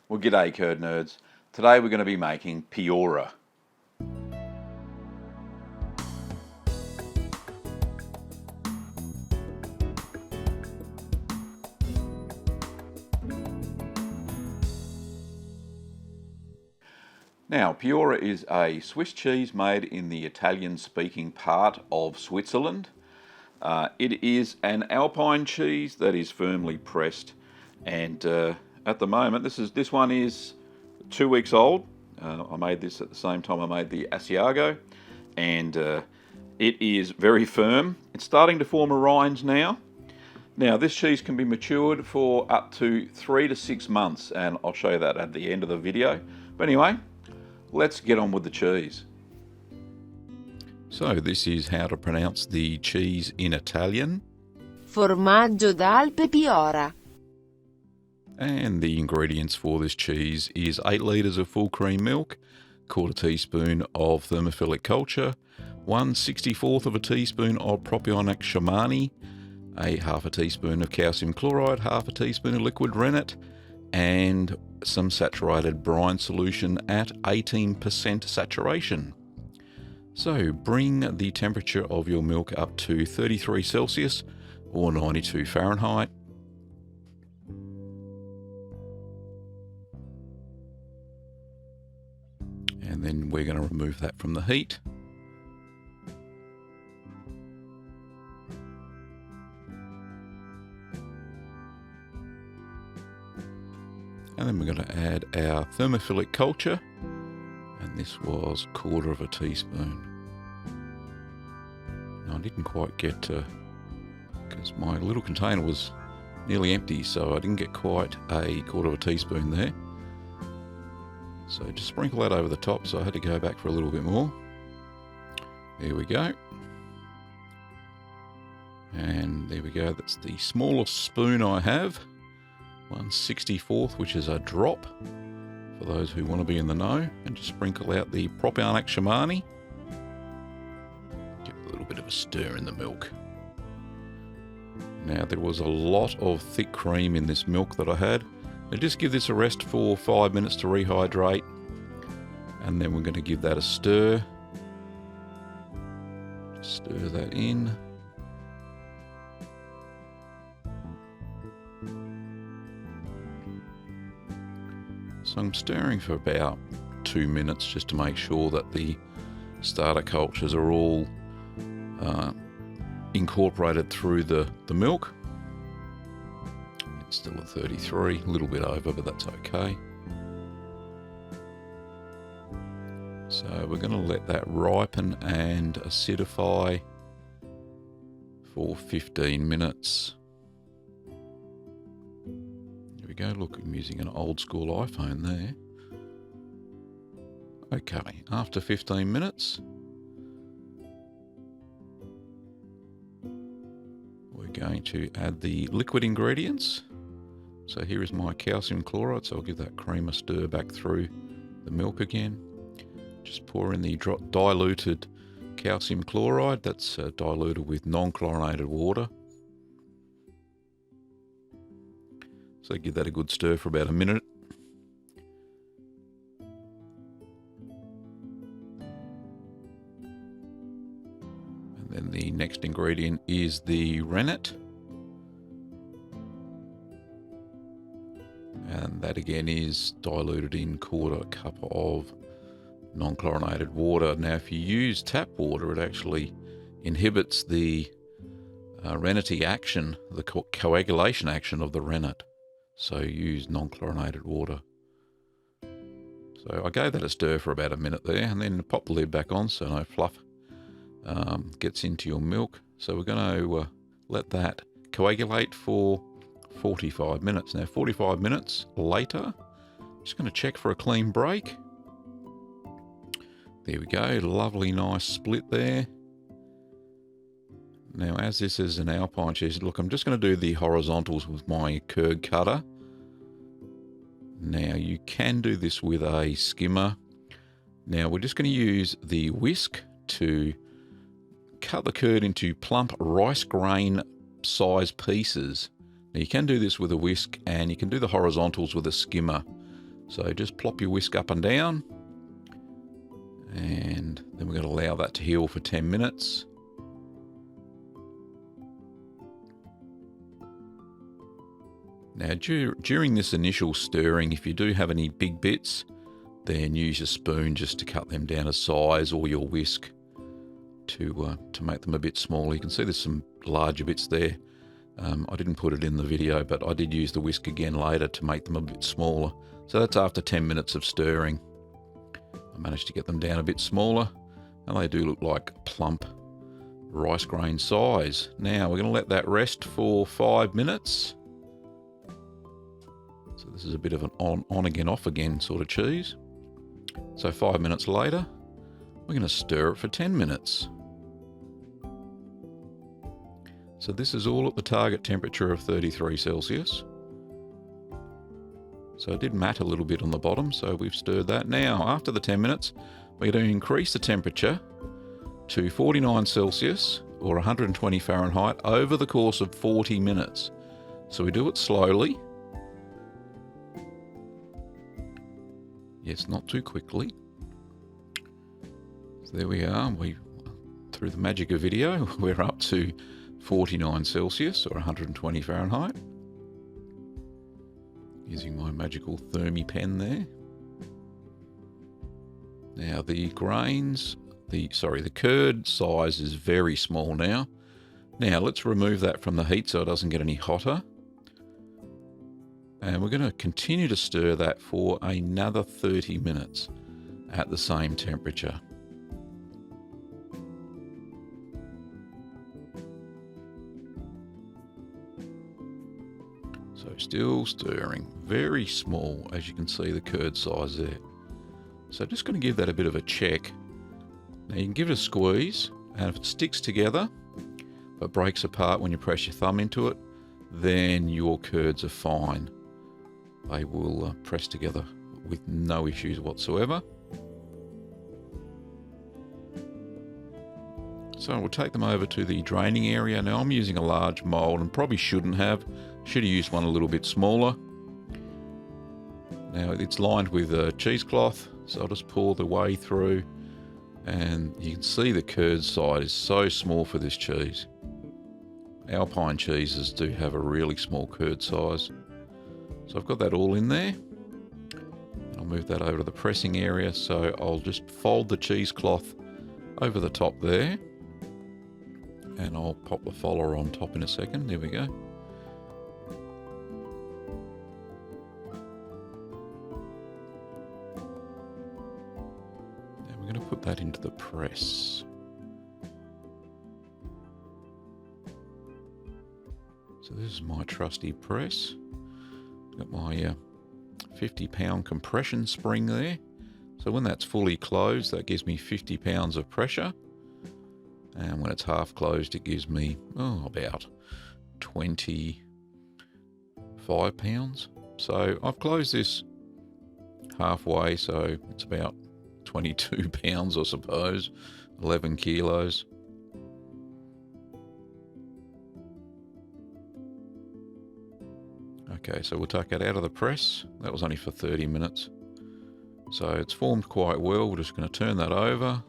Well, g'day curd nerds. Today we're going to be making Piora. Now, Piora is a Swiss cheese made in the Italian-speaking part of Switzerland. It is an alpine cheese that is firmly pressed, and at the moment, this one is 2 weeks old. I made this at the same time I made the Asiago, and it is very firm. It's starting to form a rind now. Now, this cheese can be matured for up to 3 to 6 months, and I'll show you that at the end of the video. But anyway, let's get on with the cheese. So this is how to pronounce the cheese in Italian. Formaggio d'Alpe Piora. And the ingredients for this cheese is 8 litres of full cream milk, 1/4 teaspoon of thermophilic culture, 1/64 of a teaspoon of propionic shamani, a 1/2 teaspoon of calcium chloride, 1/2 teaspoon of liquid rennet, and some saturated brine solution at 18% saturation. So bring the temperature of your milk up to 33 Celsius or 92 Fahrenheit. And then we're going to remove that from the heat. And then we're going to add our thermophilic culture, and this was 1/4 teaspoon. Now I didn't quite get because my little container was nearly empty, so I didn't get quite a 1/4 teaspoon there. So just sprinkle that over the top, so I had to go back for a little bit more. There we go. And there we go, that's the smallest spoon I have. 1/64, which is a drop, for those who want to be in the know. And just sprinkle out the propionic shamani. Give it a little bit of a stir in the milk. Now there was a lot of thick cream in this milk that I had. Now just give this a rest for 5 minutes to rehydrate, and then we're going to give that a stir. Just stir that in. So I'm stirring for about 2 minutes just to make sure that the starter cultures are all incorporated through the milk. It's still at 33, a little bit over, but that's okay. So we're going to let that ripen and acidify for 15 minutes. There we go, look, I'm using an old school iPhone there. Okay, after 15 minutes, we're going to add the liquid ingredients. So here is my calcium chloride, so I'll give that cream a stir back through the milk again. Just pour in the diluted calcium chloride, that's diluted with non-chlorinated water. So give that a good stir for about a minute. And then the next ingredient is the rennet. And that again is diluted in 1/4 cup of non-chlorinated water. Now if you use tap water, it actually inhibits the rennety action, the coagulation action of the rennet. So use non-chlorinated water. So I gave that a stir for about a minute there, and then pop the lid back on so no fluff gets into your milk. So we're going to let that coagulate for 45 minutes. Now 45 minutes later, just going to check for a clean break. There we go, lovely nice split there. Now as this is an alpine cheese, look, I'm just going to do the horizontals with my curd cutter. Now you can do this with a skimmer. Now we're just going to use the whisk to cut the curd into plump rice grain size pieces. Now you can do this with a whisk, and you can do the horizontals with a skimmer. So just plop your whisk up and down, and then we're going to allow that to heal for 10 minutes. Now during this initial stirring, if you do have any big bits, then use your spoon just to cut them down to size, or your whisk to make them a bit smaller. You can see there's some larger bits there. I didn't put it in the video, but I did use the whisk again later to make them a bit smaller. So that's after 10 minutes of stirring. I managed to get them down a bit smaller, and they do look like plump rice grain size. Now we're going to let that rest for 5 minutes. So this is a bit of an on again, off again sort of cheese. So 5 minutes later, we're going to stir it for 10 minutes. So this is all at the target temperature of 33 Celsius. So it did mat a little bit on the bottom, so we've stirred that. Now, after the 10 minutes, we're going to increase the temperature to 49 Celsius or 120 Fahrenheit over the course of 40 minutes. So we do it slowly. Yes, not too quickly. So there we are. Through the magic of video, we're up to 49 Celsius or 120 Fahrenheit. Using my magical thermi pen there. Now the grains, the curd size is very small now. Now let's remove that from the heat so it doesn't get any hotter. And we're going to continue to stir that for another 30 minutes at the same temperature. So still stirring, very small, as you can see the curd size there. So just going to give that a bit of a check. Now you can give it a squeeze, and if it sticks together but breaks apart when you press your thumb into it, then your curds are fine. They will press together with no issues whatsoever. So we'll take them over to the draining area. Now I'm using a large mould and probably shouldn't have. Should have used one a little bit smaller. Now it's lined with cheesecloth, so I'll just pour the whey through, and you can see the curd side is so small for this cheese. Alpine cheeses do have a really small curd size. So I've got that all in there. I'll move that over to the pressing area, so I'll just fold the cheesecloth over the top there, and I'll pop the follower on top in a second. There we go. Now we're going to put that into the press. So this is my trusty press. Got my 50-pound compression spring there. So when that's fully closed, that gives me 50 pounds of pressure. And when it's half closed, it gives me about 25 pounds. So I've closed this halfway, so it's about 22 pounds, I suppose, 11 kilos. Okay, so we'll take that out of the press. That was only for 30 minutes. So it's formed quite well. We're just going to turn that over,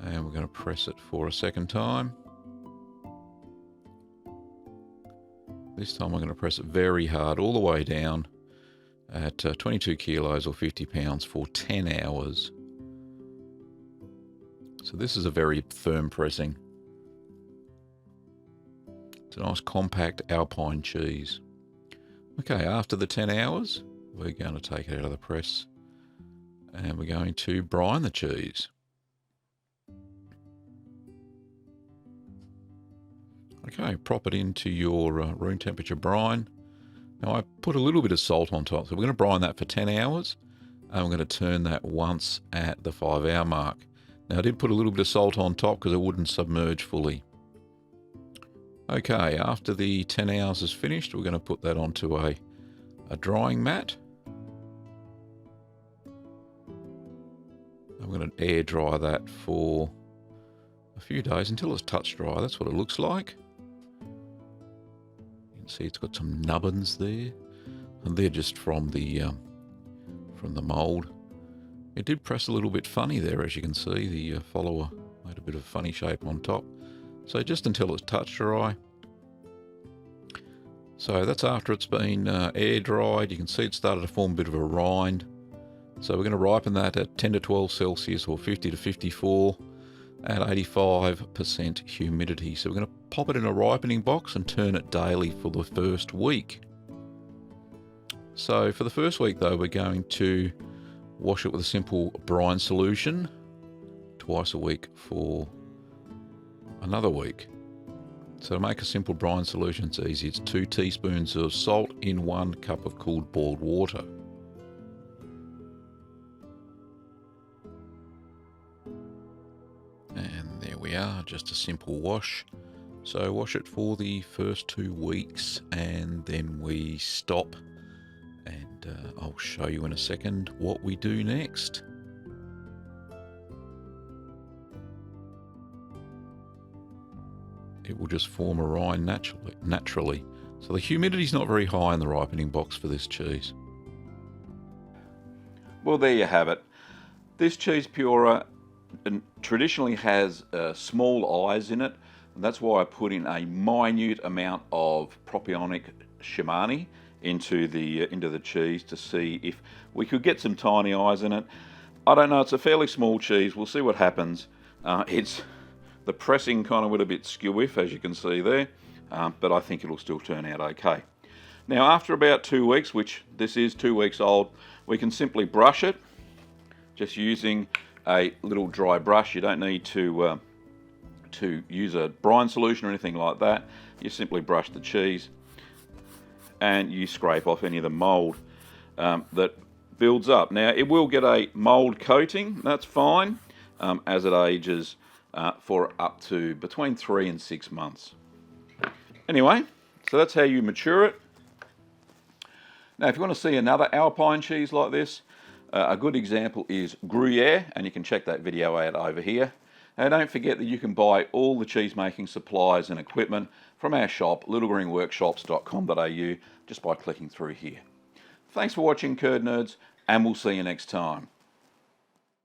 and we're going to press it for a second time. This time we're going to press it very hard all the way down at 22 kilos or 50 pounds for 10 hours. So this is a very firm pressing. It's a nice compact alpine cheese. Okay, after the 10 hours, we're going to take it out of the press and we're going to brine the cheese. Okay, prop it into your room temperature brine. Now I put a little bit of salt on top, so we're going to brine that for 10 hours and we're going to turn that once at the 5-hour mark. Now I did put a little bit of salt on top because it wouldn't submerge fully. Okay, after the 10 hours is finished, we're going to put that onto a drying mat. I'm going to air dry that for a few days until it's touch dry. That's what it looks like. You can see it's got some nubbins there, and they're just from the from the mould. It did press a little bit funny there, as you can see. The follower made a bit of a funny shape on top. So just until it's touch dry. So that's after it's been air dried. You can see it started to form a bit of a rind. So we're going to ripen that at 10 to 12 Celsius or 50 to 54 at 85% humidity. So we're going to pop it in a ripening box and turn it daily for the first week. So for the first week though, we're going to wash it with a simple brine solution twice a week for another week. So to make a simple brine solution, it's easy. It's 2 teaspoons of salt in 1 cup of cooled boiled water. And there we are, just a simple wash. So wash it for the first 2 weeks and then we stop. And I'll show you in a second what we do next. It will just form a rind naturally. So the humidity is not very high in the ripening box for this cheese. Well, there you have it. This cheese Piora traditionally has small eyes in it, and that's why I put in a minute amount of propionic Shimani into the cheese to see if we could get some tiny eyes in it. I don't know, it's a fairly small cheese. We'll see what happens. The pressing kind of went a bit skew-iff, as you can see there, but I think it'll still turn out okay. Now, after about 2 weeks, which this is 2 weeks old, we can simply brush it, just using a little dry brush. You don't need to use a brine solution or anything like that. You simply brush the cheese and you scrape off any of the mould that builds up. Now, it will get a mould coating, that's fine, as it ages for up to between 3 and 6 months. Anyway, so that's how you mature it. Now, if you want to see another alpine cheese like this, a good example is Gruyere, and you can check that video out over here. And don't forget that you can buy all the cheese making supplies and equipment from our shop, littlegreenworkshops.com.au, just by clicking through here. Thanks for watching, Curd Nerds, and we'll see you next time.